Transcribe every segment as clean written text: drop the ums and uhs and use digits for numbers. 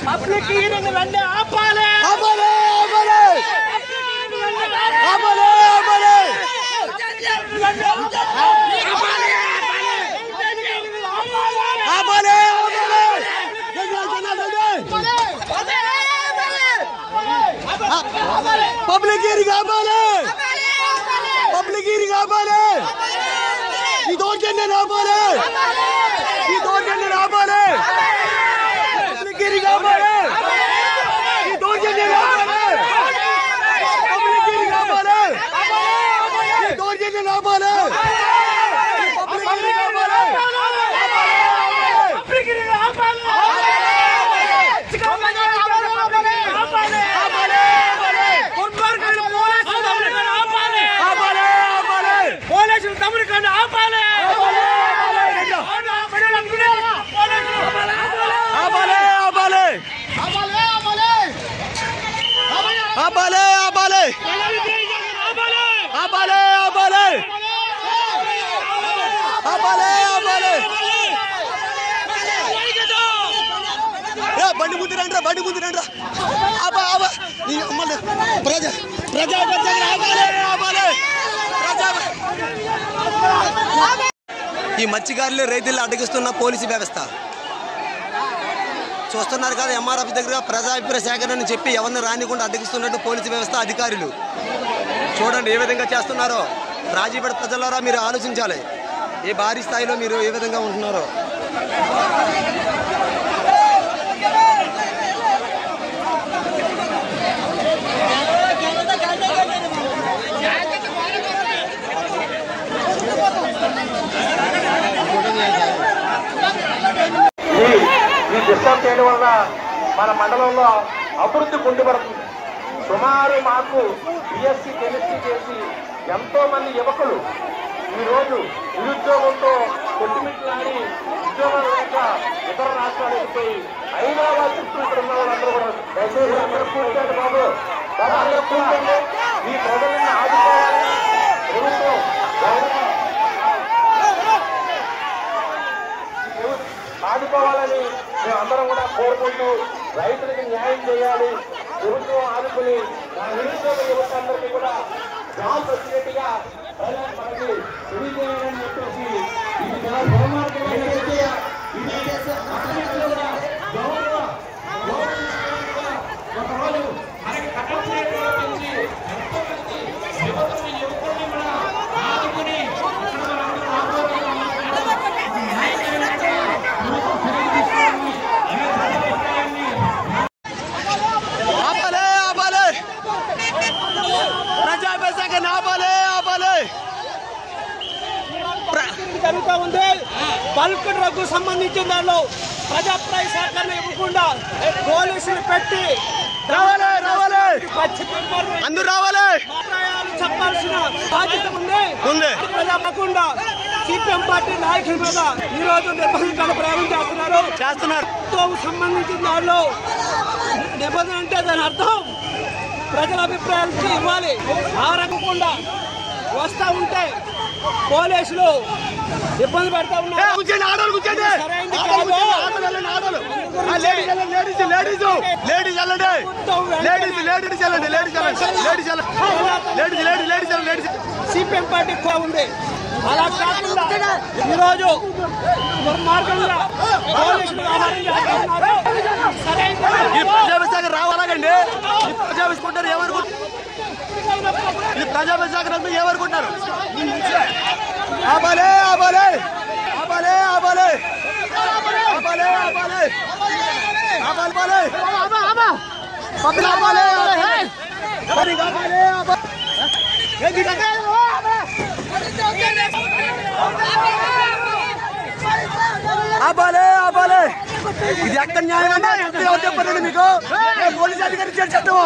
Public hearing వెంటనే ఆపాలి. ఆపాలి ఆపాలి ఆపాలి ఆపాలి ఆపాలి పబ్లిక్ హీరింగ్ ఆపాలి. పబ్లిక్ హీరింగ్ ఆపాలి. ఈ దౌర్జన్యం ఆపాలి. ఈ దౌర్జన్యం ఆపాలి. పబ్లిక్ హీరింగ్ ఆపాలి. ఈ దౌర్జన్యం ఆపాలి. పబ్లిక్ హీరింగ్ ఆపాలి. ఈ దౌర్జన్యం ఆపాలి. పబ్లిక్ హీరింగ్ ఆపాలి. పబ్లిక్ హీరింగ్ ఆపాలి. పోలీసులు తమరి కన్నా ఆపాలి. ఆపాలి ఆపాలి ఆపాలి ఆపాలి ఆపాలి ఆపాలి ఆపాలి బండి ముందు రండి. బండి ముందు రండి. ఈ మత్స్యకారులు రైతులను అడ్డగిస్తున్న పోలీసు వ్యవస్థ చూస్తున్నారు కదా. ఎంఆర్ఎఫ్ దగ్గర ప్రజాభిప్రాయ సేకరణ అని చెప్పి ఎవరిని రానికుండా అడ్డగిస్తున్నట్టు పోలీసు వ్యవస్థ అధికారులు చూడండి ఏ విధంగా చేస్తున్నారో. రాజీపేట ప్రజలారా మీరు ఆలోచించాలి ఏ భారీ స్థాయిలో మీరు ఏ విధంగా ఉంటున్నారో. ఈ డిస్టర్బ్ చేయడం వల్ల మన మండలంలో అభివృద్ధి కుంటుపడుతుంది. సుమారు మాకు బిఎస్సి కెమిస్ట్రీ చేసి ఎంతో మంది యువకులు ఈరోజు నిరుద్యోగంతో కొట్టుమిట్లాడి ఉద్యోగాలు లేక ఇతర రాష్ట్రాలు వెళ్ళిపోయి హైదరాబాద్ చుట్టూ ఇక్కడ ఉన్న వాళ్ళందరూ కూడా దయచేసి అందరూ కూర్చోండి బాబు. అందరూ కూర్చోండి. ఈ ప్రజలను ఆదుకోవాలి. ప్రభుత్వం ఆదుకోవాలని మేమందరం కూడా కోరుకుంటూ రైతులకు న్యాయం చేయాలి. ప్రభుత్వం ఆదుకుని నిరుద్యోగ యువత అందరికీ కూడా జాబ్ వచ్చినట్టుగా మనకి తెలియజేయాలని చెప్పేసి ఇది చాలా దుర్మార్గమైన చర్య. ఒకరోజు మనకి కట్టడానికి యువకుల్ని కూడా ఆదుకుని జరుగుతూ ఉంది. బల్క్ డ్రగ్ సంబంధించిన దానిలో ప్రజాప్రాయ సేకరణ ఇవ్వకుండా పోలీసులు పెట్టి అందరూ రావాలి. చెప్పాల్సిన బాధ్యత ఉంది. ప్రజాపకుండా సిపిఎం పార్టీ నాయకుల మీద ఈ రోజు నిబంధనలు ప్రయోగం చేస్తున్నారు. సంబంధించిన దానిలో నిబంధన అంటే దాని అర్థం ప్రజల అభిప్రాయాలకి ఇవ్వాలి. ఆ రకకుండా వస్తూ ఉంటే పోలీసులు ఇబ్బంది పెడతా ఉన్నారు. సిపిఎం పార్టీ ఉంది. అలా కాకుండా ఈరోజు దుర్మార్గంగా పోలీసులు ప్రజాభిషేకం రావాలండి. ప్రజాభిషేకుంటారు ఏమనుకుంటారు? ఇది ప్రజాభిషేకం ఏమనుకుంటారు? ఆపాలి ఆపాలి ఆపాలి ఆపాలి ఆపాలి ఆపాలి ఆపాలి పబ్లిక్ ఆపాలి ఆపాలి ఆపాలి. ఇది ఎక్కడ న్యాయం అంటే చెప్పండి మీకు. పోలీస్ అధికారి చట్టము.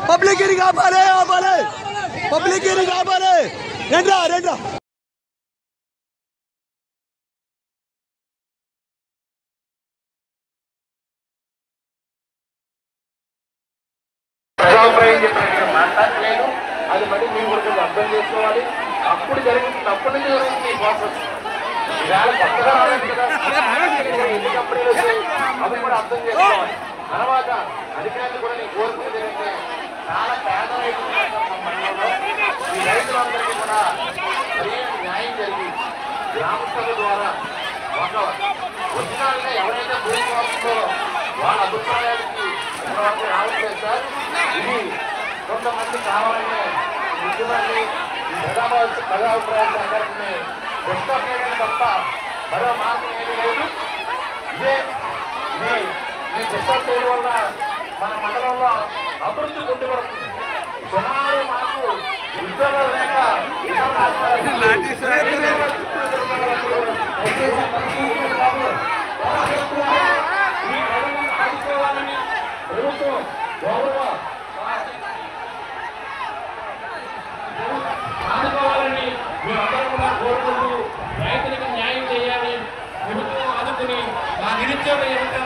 పబ్లిక్ హీరింగ్ ఆపాలి ఆపాలి. పబ్లిక్ హీరింగ్ ఆపాలి. రండి రండి. ప్రజాభిప్రాయం చెప్పిన మాట్లాడలేదు. అది మళ్ళీ మీరు కూడా అర్థం చేసుకోవాలి. అప్పుడు జరిగింది అప్పటి నుంచి జరిగింది ఈ ప్రాసెస్. ఈవేళ కొత్తగా రాలేదు కదా, ఎన్ని కంపెనీలు వచ్చాయి అవి కూడా అర్థం చేసుకోవాలి. తర్వాత అధికారులు కూడా నేను కోరుకునేది ఏంటంటే చాలా పేద రైతులు ఈ రైతులందరికీ కూడా సరైన న్యాయం జరిగి గ్రామస్తుల ద్వారా ఒక ఒరిజినల్గా ఎవరైతే భూమి వస్తుందో వాళ్ళ అభిప్రాయానికి ఇంతవరకు రావట్లేదు సార్. ఇది కొంతమంది కావాలనే ముఖ్యమంత్రి ప్రజాభిప్రాయ సేకరణని డిస్టర్బ్ చేయడం తప్ప మరో మార్గం ఏమీ లేదు. ఇదే ఈ డిస్టర్బ్ చేయడం వల్ల మన మండలంలో అభివృద్ధి కొట్టుబడుతుంది. సుమారు మాకు ఉద్యోగాలు లేక ఇతర ఆదుకోవాలని ప్రభుత్వం ఆదుకోవాలని మేమందరం కూడా కోరుకుంటూ రైతులకు న్యాయం చేయాలి. ప్రభుత్వం ఆదుకుని మా నిరుద్యోగ యువత